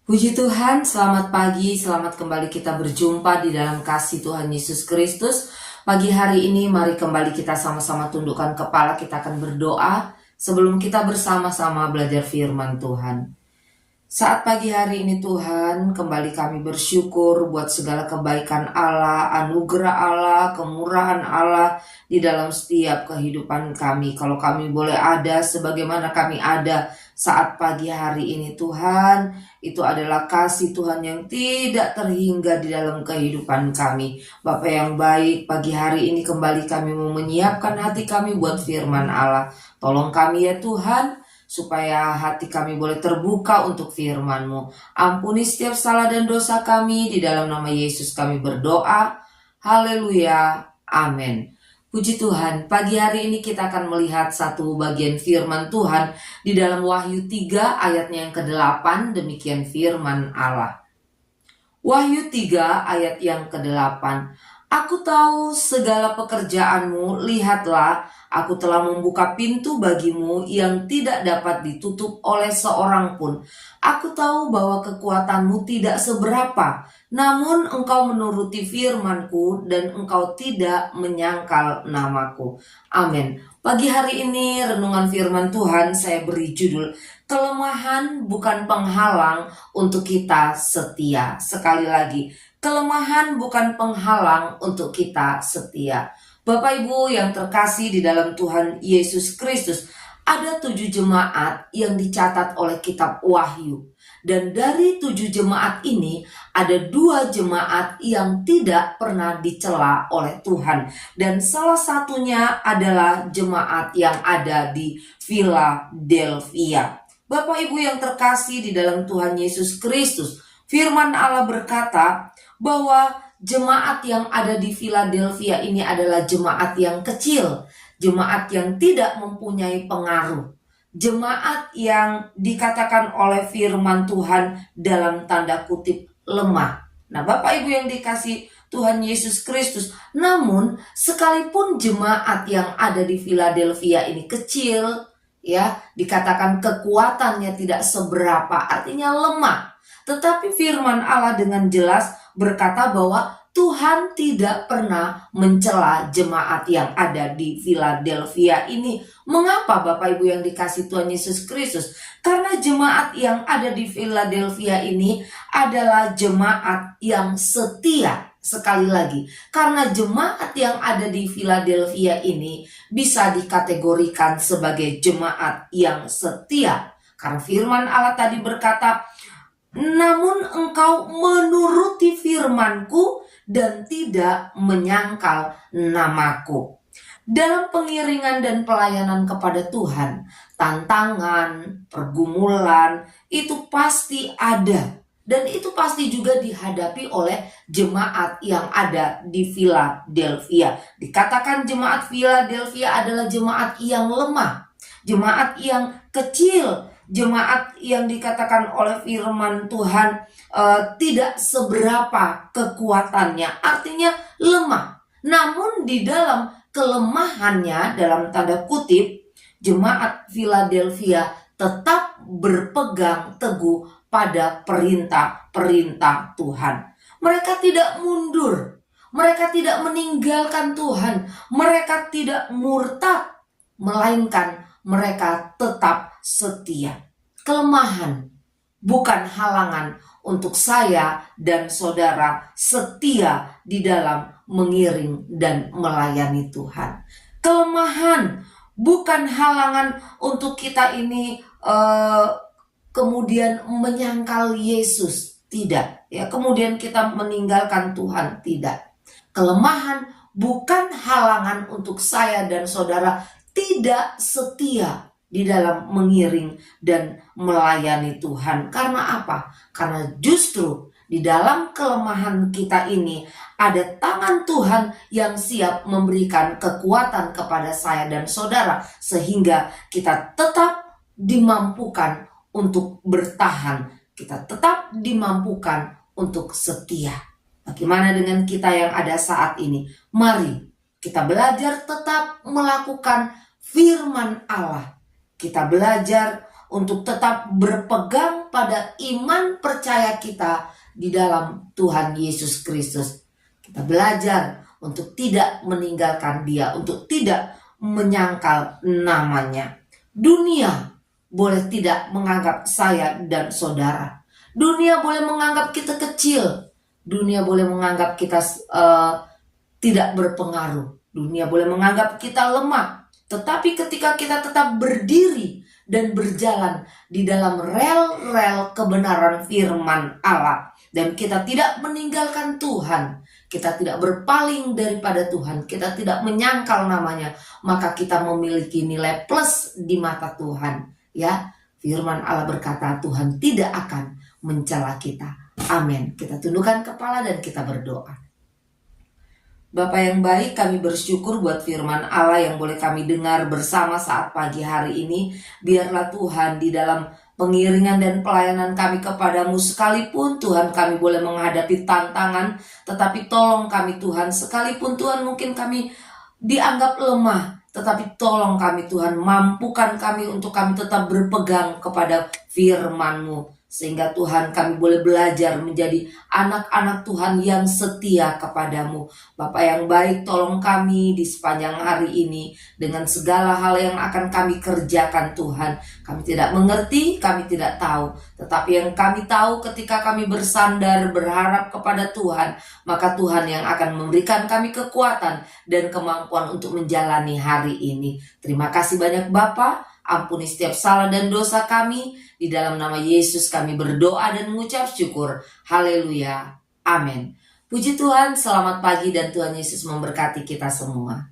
Puji Tuhan, selamat pagi, selamat kembali kita berjumpa di dalam kasih Tuhan Yesus Kristus. Pagi hari ini mari kembali kita sama-sama tundukkan kepala, kita akan berdoa sebelum kita bersama-sama belajar firman Tuhan. Saat pagi hari ini Tuhan, kembali kami bersyukur buat segala kebaikan Allah, anugerah Allah, kemurahan Allah di dalam setiap kehidupan kami. Kalau kami boleh ada sebagaimana kami ada saat pagi hari ini Tuhan, itu adalah kasih Tuhan yang tidak terhingga di dalam kehidupan kami. Bapa yang baik, pagi hari ini kembali kami mau menyiapkan hati kami buat firman Allah. Tolong kami ya Tuhan, supaya hati kami boleh terbuka untuk firman-Mu. Ampuni setiap salah dan dosa kami, di dalam nama Yesus kami berdoa. Haleluya, amin. Puji Tuhan, pagi hari ini kita akan melihat satu bagian firman Tuhan di dalam Wahyu 3 ayatnya yang ke-8, demikian firman Allah. Wahyu 3 ayat yang ke-8. Aku tahu segala pekerjaanmu, lihatlah, aku telah membuka pintu bagimu yang tidak dapat ditutup oleh seorang pun. Aku tahu bahwa kekuatanmu tidak seberapa, namun engkau menuruti firmanku dan engkau tidak menyangkal namaku. Amin. Pagi hari ini renungan firman Tuhan saya beri judul, kelemahan bukan penghalang untuk kita setia. Sekali lagi, kelemahan bukan penghalang untuk kita setia. Bapak Ibu yang terkasih di dalam Tuhan Yesus Kristus, ada 7 jemaat yang dicatat oleh kitab Wahyu. Dan dari 7 jemaat ini, ada 2 jemaat yang tidak pernah dicela oleh Tuhan. Dan salah satunya adalah jemaat yang ada di Philadelphia. Bapak Ibu yang terkasih di dalam Tuhan Yesus Kristus, firman Allah berkata bahwa jemaat yang ada di Philadelphia ini adalah jemaat yang kecil, jemaat yang tidak mempunyai pengaruh, jemaat yang dikatakan oleh firman Tuhan dalam tanda kutip lemah. Nah, Bapak Ibu yang dikasih Tuhan Yesus Kristus, namun sekalipun jemaat yang ada di Philadelphia ini kecil, ya, dikatakan kekuatannya tidak seberapa, artinya lemah. Tetapi firman Allah dengan jelas berkata bahwa Tuhan tidak pernah mencela jemaat yang ada di Philadelphia ini. Mengapa Bapak Ibu yang dikasih Tuhan Yesus Kristus? Karena jemaat yang ada di Philadelphia ini adalah jemaat yang setia. Sekali lagi, karena jemaat yang ada di Philadelphia ini bisa dikategorikan sebagai jemaat yang setia. Karena firman Allah tadi berkata, namun engkau menuruti firmanku dan tidak menyangkal namaku. Dalam pengiringan dan pelayanan kepada Tuhan, tantangan, pergumulan itu pasti ada. Dan itu pasti juga dihadapi oleh jemaat yang ada di Philadelphia. Dikatakan jemaat Philadelphia adalah jemaat yang lemah, jemaat yang kecil, jemaat yang dikatakan oleh firman Tuhan tidak seberapa kekuatannya, artinya lemah. Namun di dalam kelemahannya, dalam tanda kutip, jemaat Philadelphia tetap berpegang teguh pada perintah-perintah Tuhan. Mereka tidak mundur, mereka tidak meninggalkan Tuhan, mereka tidak murtad, melainkan mereka tetap setia. Kelemahan bukan halangan untuk saya dan saudara setia di dalam mengiring dan melayani Tuhan. Kelemahan bukan halangan untuk kita ini kemudian menyangkal Yesus, tidak, ya, kemudian kita meninggalkan Tuhan, tidak. Kelemahan bukan halangan untuk saya dan saudara tidak setia di dalam mengiring dan melayani Tuhan. Karena apa? Karena justru di dalam kelemahan kita ini ada tangan Tuhan yang siap memberikan kekuatan kepada saya dan saudara, sehingga kita tetap dimampukan untuk bertahan, kita tetap dimampukan untuk setia. Bagaimana dengan kita yang ada saat ini? Mari kita belajar tetap melakukan firman Allah. Kita belajar untuk tetap berpegang pada iman percaya kita di dalam Tuhan Yesus Kristus. Kita belajar untuk tidak meninggalkan Dia, untuk tidak menyangkal namanya. Dunia boleh tidak menganggap saya dan saudara. Dunia boleh menganggap kita kecil. Dunia boleh menganggap kita tidak berpengaruh. Dunia boleh menganggap kita lemah. Tetapi ketika kita tetap berdiri dan berjalan di dalam rel-rel kebenaran firman Allah, dan kita tidak meninggalkan Tuhan, kita tidak berpaling daripada Tuhan, kita tidak menyangkal namanya, maka kita memiliki nilai plus di mata Tuhan. Ya, firman Allah berkata Tuhan tidak akan mencela kita. Amin. Kita tundukkan kepala dan kita berdoa. Bapa yang baik, kami bersyukur buat firman Allah yang boleh kami dengar bersama saat pagi hari ini. Biarlah Tuhan di dalam pengiringan dan pelayanan kami kepadamu, sekalipun Tuhan kami boleh menghadapi tantangan, tetapi tolong kami Tuhan, sekalipun Tuhan mungkin kami dianggap lemah, tetapi tolong kami Tuhan, mampukan kami untuk kami tetap berpegang kepada firman-Mu, sehingga Tuhan kami boleh belajar menjadi anak-anak Tuhan yang setia kepadamu. Bapa yang baik, tolong kami di sepanjang hari ini dengan segala hal yang akan kami kerjakan Tuhan. Kami tidak mengerti, kami tidak tahu, tetapi yang kami tahu ketika kami bersandar berharap kepada Tuhan, maka Tuhan yang akan memberikan kami kekuatan dan kemampuan untuk menjalani hari ini. Terima kasih banyak Bapa. Ampuni setiap salah dan dosa kami. Di dalam nama Yesus kami berdoa dan mengucap syukur. Haleluya. Amin. Puji Tuhan, selamat pagi dan Tuhan Yesus memberkati kita semua.